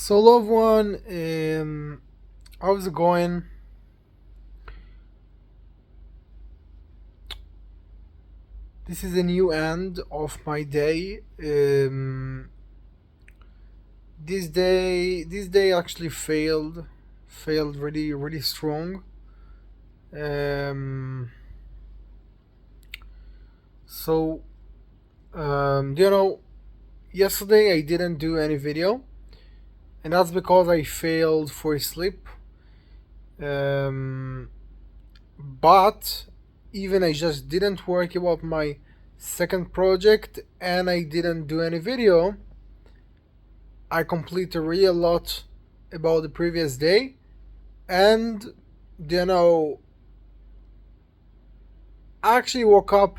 So, loved one, how's it going? This is a new end of my day. This day actually failed really, really strong. Um, so, you know, yesterday I didn't do any video, and that's because I failed for sleep. Um, but even I just didn't work about my second project and I didn't do any video. I completed really a lot about the previous day, and you know, I actually woke up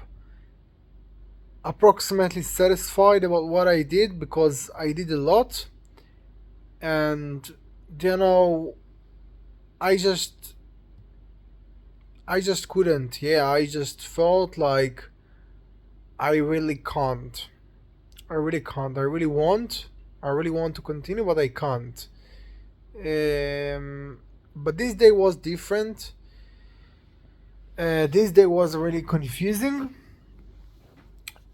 approximately satisfied about what I did because I did a lot, and you know, I just I just couldn't. Yeah, I just felt like I really can't. I really can't. I really want. I really want to continue, but I can't. But this day was different. This day was really confusing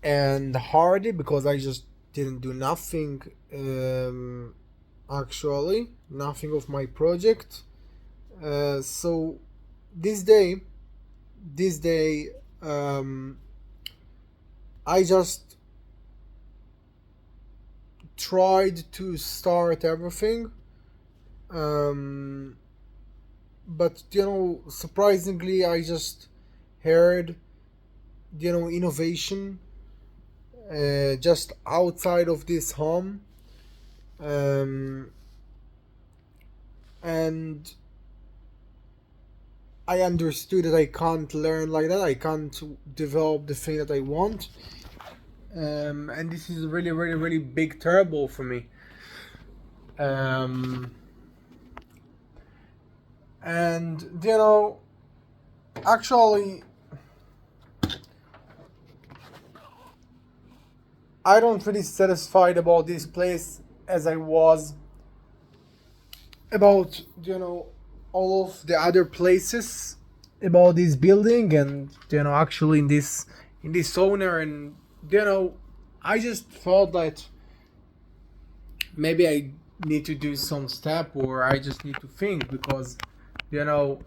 and hard because I just didn't do nothing. Actually, nothing of my project. So this day, this day, um, I just tried to start everything. Um, but surprisingly, I just heard innovation just outside of this home, um, and I understood that I can't learn like that. I can't develop the thing that I want, and this is really, really, really big trouble for me. Um, and actually, I don't really satisfied about this place as I was about all of the other places about this building, and actually in this owner, and you know I just felt that maybe I need to do some step, or I just need to think, because you know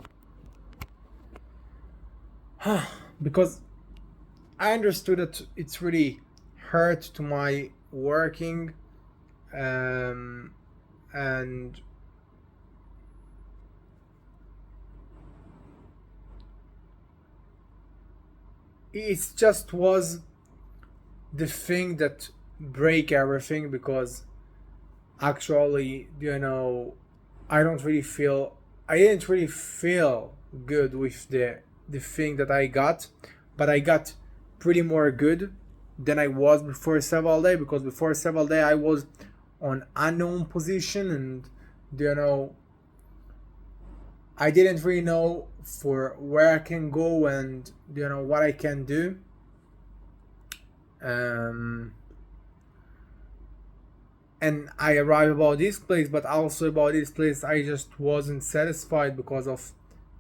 because I understood that it's really hurt to my working, um and it just was the thing that break everything, because actually I didn't really feel good with the thing that I got, but I got pretty more good than I was before several day, because before several day I was on unknown position, and you know I didn't really know for where I can go, and what I can do. um and I arrived about this place, but also about this place I just wasn't satisfied because of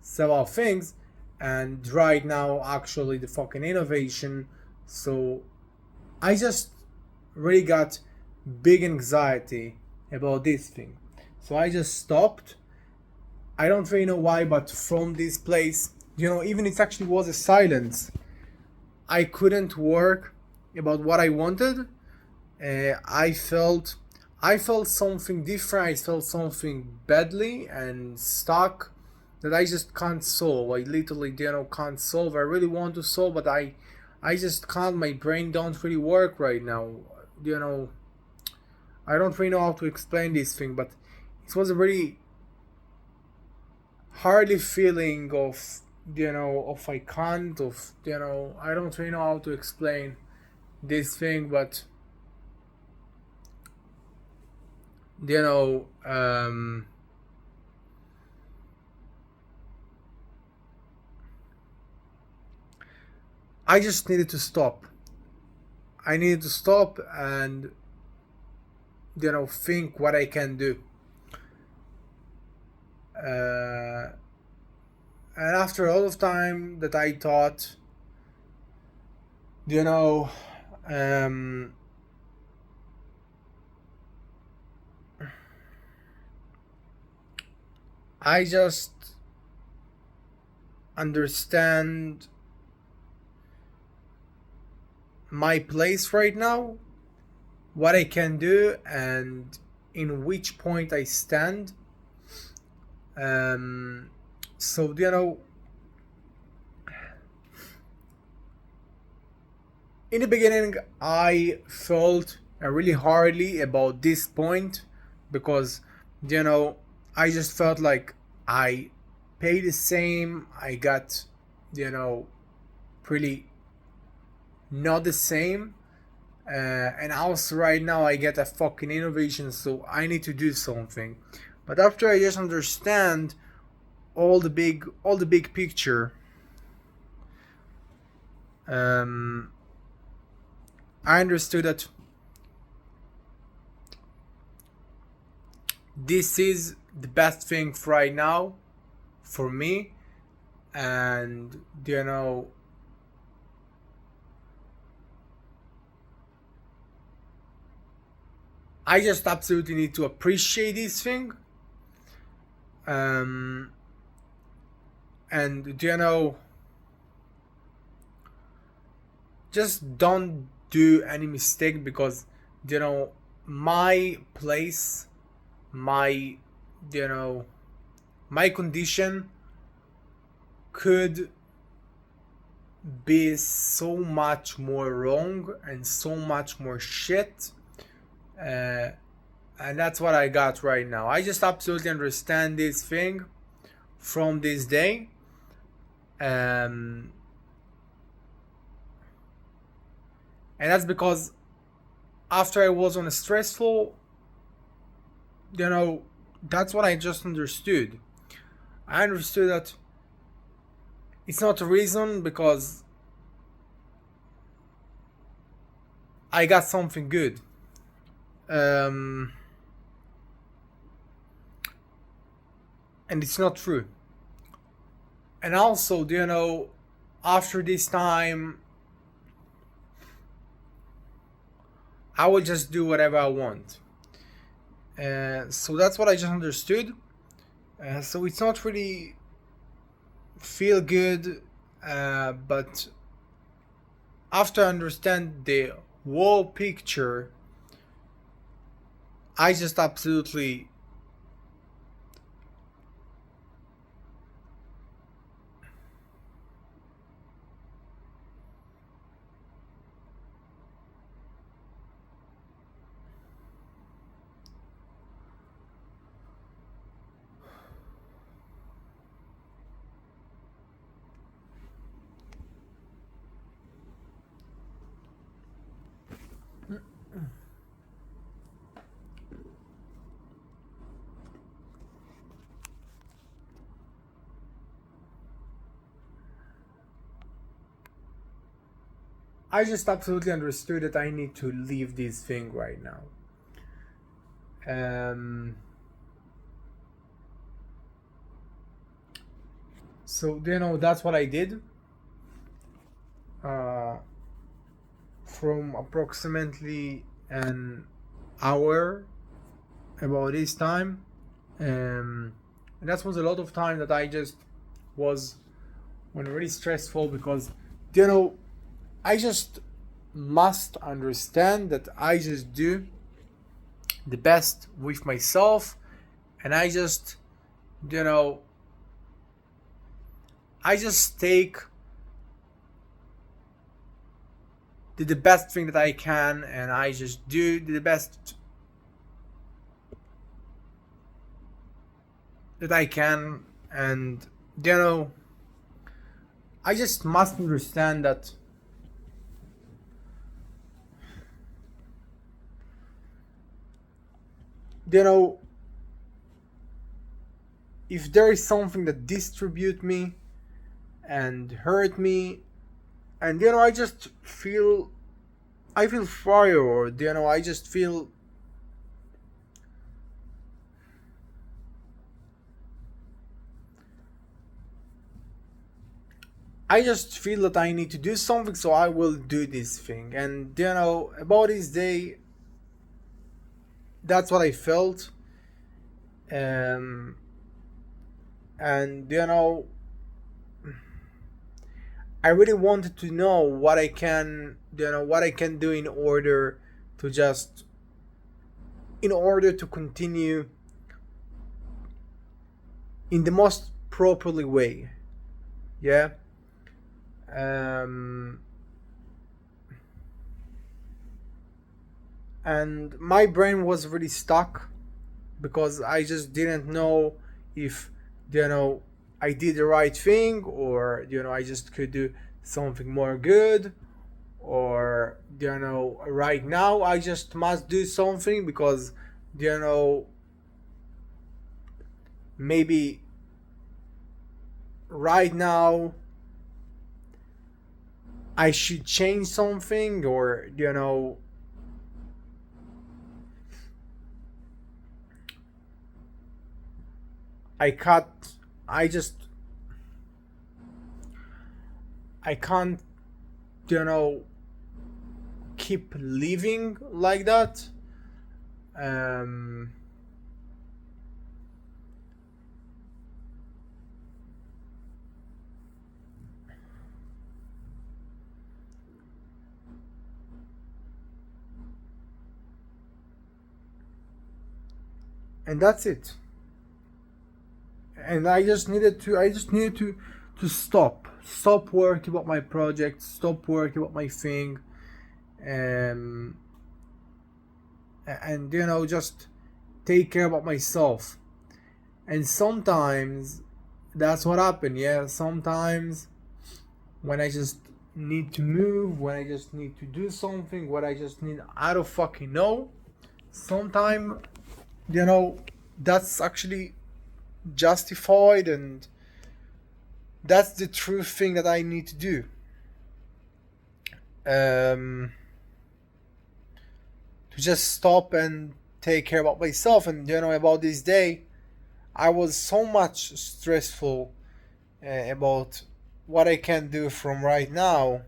several things, and right now actually the fucking innovation. So I just really got big anxiety about this thing. So I just stopped. I don't really know why, but from this place, even it actually was a silence. I couldn't work about what I wanted. I felt something different. I felt something badly and stuck that I just can't solve. I literally can't solve. I really want to solve, but I just can't. My brain don't really work right now. You know I don't really know how to explain this thing, but it was a really hardly feeling of of I can't, of I don't really know how to explain this thing, but you know um I just needed to stop. I needed to stop and think what I can do. uh, and after all of time that I thought, you know, um, I just understand my place right now, what I can do, and in which point I stand. Um, so, in the beginning, I felt really hardly about this point because, you know, I just felt like I pay the same, I got, pretty not the same. And also right now I get a fucking innovation, so I need to do something. But after I just understand all the big picture, um, I understood that this is the best thing for right now for me, and I just absolutely need to appreciate this thing. Um, and just don't do any mistake because my place, my you know my condition could be so much more wrong and so much more shit, uh, and that's what I got right now. I just absolutely understand this thing from this day. um, and that's because after I was on a stressful, that's what I just understood. I understood that it's not a reason because I got something good. Um, and it's not true. And also, after this time, I will just do whatever I want. So that's what I just understood. So it's not really feel good, but after I understand the whole picture, I just absolutely absolutely understood that I need to leave this thing right now. Um, so that's what I did. Uh, from approximately an hour about this time, and that was a lot of time that I just was when really stressful because you know I just must understand that I just do the best with myself, and I just you know I just take the best thing that I can, and I just do the best that I can, and you know I just must understand that you know if there is something that distribute me and hurt me, and I feel fired, I just feel I just feel that I need to do something, so I will do this thing. And about this day, that's what I felt. Um, and I really wanted to know what I can, what I can do in order to just, in order to continue in the most properly way. Yeah. Um, and my brain was really stuck because I just didn't know if you know I did the right thing, or I just could do something more good, or right now I just must do something because you know maybe right now I should change something, or I cut I just I can't you know keep living like that. um and that's it. And I just needed to stop working about my project, stop working about my thing. um and just take care about myself. And sometimes that's what happened. Yeah, sometimes when I just need to move, when I just need to do something, what I just need, I don't fucking know. Sometimes you know that's actually justified, and that's the true thing that I need to do. um to just stop and take care about myself. And about this day, I was so much stressful about what I can do from right now,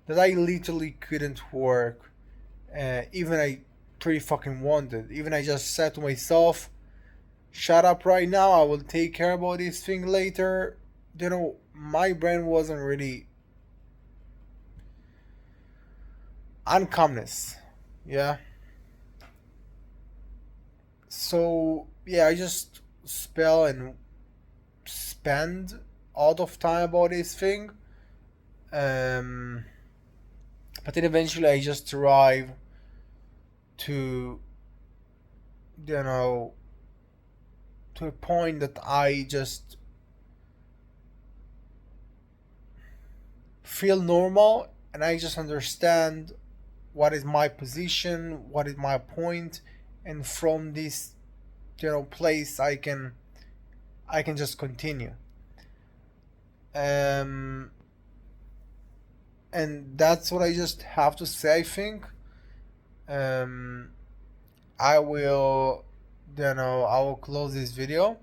that I literally couldn't work. Even I pretty fucking wanted. Even I just said to myself, "Shut up right now. I will take care about this thing later." My brain wasn't really uncalmness. Yeah. So yeah, I just spell and spend a lot of time about this thing. Um, but then eventually I just arrive to you know to a point that I just feel normal, and I just understand what is my position, what is my point, and from this place I can just continue. Um, and that's what I just have to say. I think um, I will I will close this video.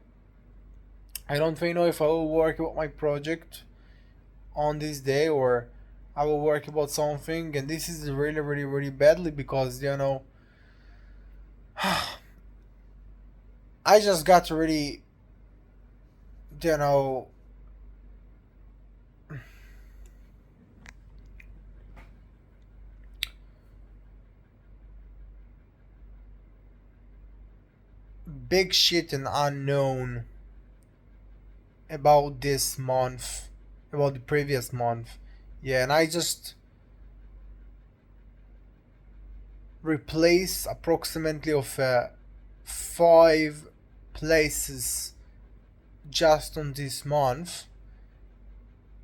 I don't really know if I will work about my project on this day, or I will work about something. And this is really, really, really badly because I just got really you know big shit and unknown about this month, about the previous month. Yeah, and I just replace approximately of 5 places just on this month.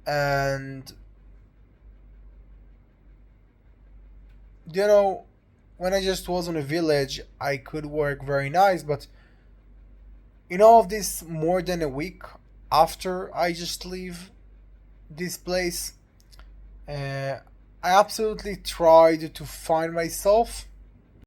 And you know when I just was on a village, I could work very nice. But of this, more than a week after I just leave this place, uh, I absolutely tried to find myself.